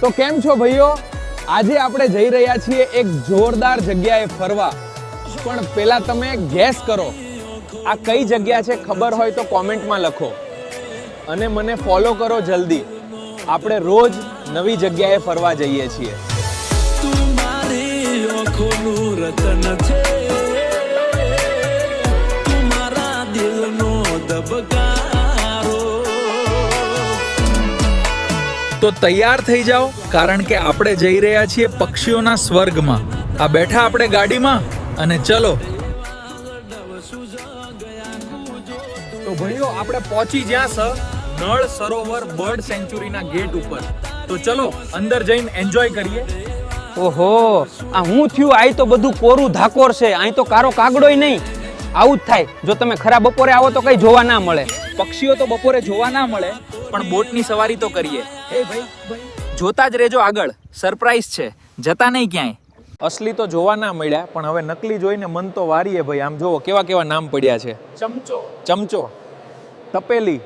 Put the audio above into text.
તો કેમ છો ભાઈઓ? આજે આપણે જઈ રહ્યા છીએ એક જોરદાર જગ્યાએ ફરવા. પણ પહેલા તમે ગેસ કરો આ કઈ જગ્યા છે. ખબર હોય તો કોમેન્ટમાં લખો અને મને ફોલો કરો જલ્દી. આપણે રોજ નવી જગ્યાએ ફરવા જઈએ છીએ. તો તૈયાર થઈ જાઓ, કારણ કે આપણે જઈ રહ્યા છીએ પક્ષીઓના સ્વર્ગમાં. આ બેઠા આપણે ગાડીમાં અને ચલો. તો ભાઈઓ આપણે પહોંચી જ્યાં છે નળ સરોવર બર્ડ સેન્ચ્યુરીના ગેટ ઉપર. તો ચલો અંદર જઈને એન્જોય કરીએ. ઓહો, આ હું થયું? આય તો બધું કોરું ધાકોર છે, અહીં તો કારો કાગડોય નહીં. આવું જ થાય જો તમે ખરા બપોરે આવો તો કઈ જોવા ના મળે. પક્ષીઓ તો બપોરે જોવા ના મળે, પણ બોટની સવારી તો કરીએ. એ ભાઈ જોતા જ રહેજો આગળ, સરપ્રાઈઝ છે, જતા નહીં ક્યાંય. અસલી તો જોવા ના મળ્યા, પણ હવે નકલી જોઈને મન તો વારીએ ભાઈ. આમ જોવો કેવા કેવા નામ પડ્યા છે. ચમચો, તપેલી,